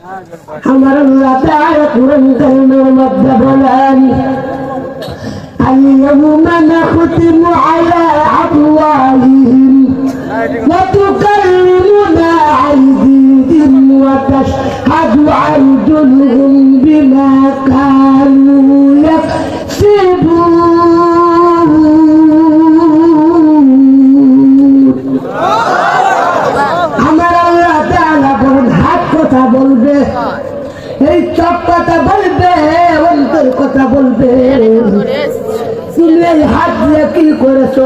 আমার আল্লাহ তাআলা কুরআন কারীমের মধ্যে বলেন اليوم نختم على أفواههم وتكلمنا أيديهم وتشهد أرجلهم بما كانوا يكسبون আমার আল্লাহ তাআলা বলেন হাত কথা বলবে, এই চোখ কথা বলবে, অন্তর কথা বলবে। তুমি এই হাত দিয়ে কি করেছো?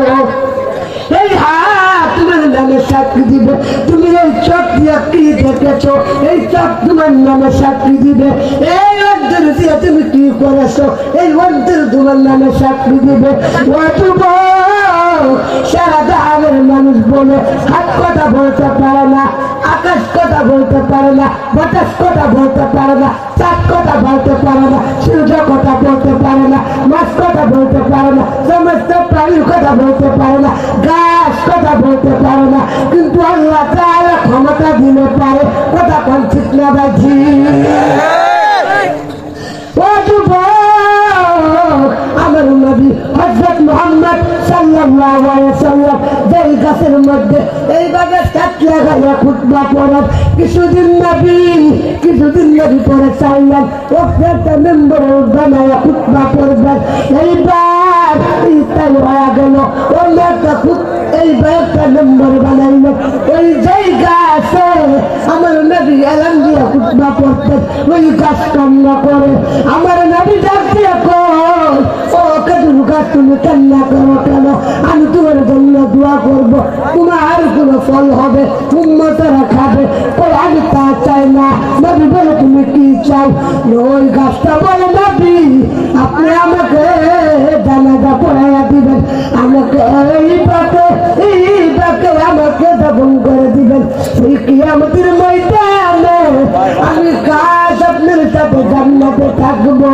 এই হাত তোমার নামে সাক্ষী দিবে। তুমি এই চোখ দিয়ে কি দেখেছো? এই চোখ তোমার নামে সাক্ষী দিবে। এই অন্তর দিয়ে তুমি কি করেছো? এই অন্তর তোমার নামে সাক্ষী দিবে। সারা জাহানের মানুষ বলে হাত কথা বলতে পারে না, আকাশ কথা বলতে পারে না, বাতাস কথা বলতে পারে না, চাঁদ কথা বলতে পারে না, সূর্য কথা বলতে পারে না, মাছ কথা বলতে পারে না, সমস্ত প্রাণীর কথা বলতে পারে না, গাছ কথা বলতে পারে না, কিন্তু আল্লাহ তাআলা ক্ষমতা দিলে পারে। কথা কোন ঠিক না বাজি? আমার নবী হযরত মুহাম্মদ সাল্লাল্লাহু আলাইহি ওয়াসাল্লাম যেই গাছের মধ্যে এইভাবে কাট লাগাইয়া খুতবা পড়েন, কিছুদিন নবী পরে চাইলেন একটা মেম্বার বানাইয়া খুতবা পড়বেন। এইবার তাই হয়ে গেল অন্য একটা এইবার একটা মেম্বার বানাইলেন। ওই যেই গাছে আমার নবী এলান দিয়ে খুতবা পড়তেন, ওই গাছ কান্না করে। আমার নবী ডাক দিয়ে কয়, ও খেজুর গাছ তুমি কান্না করো কেন? আমি তোমার জন্য দোয়া করব, তোমার কোনো ফল হবে, উম্মতেরা খাবে। ওই আমি তা চাই না। নবী বলে তুমি কি চাও? ওই গাছটা বলে নবী আপনি আমাকে জানাজা পড়াইয়া দিবেন, আমাকে এই পাকে আমাকে দাফন করে দিবেন। এই কিয়ামতের ময়দানে আমি কাজ আপনার সাথে জান্নাতে থাকবো।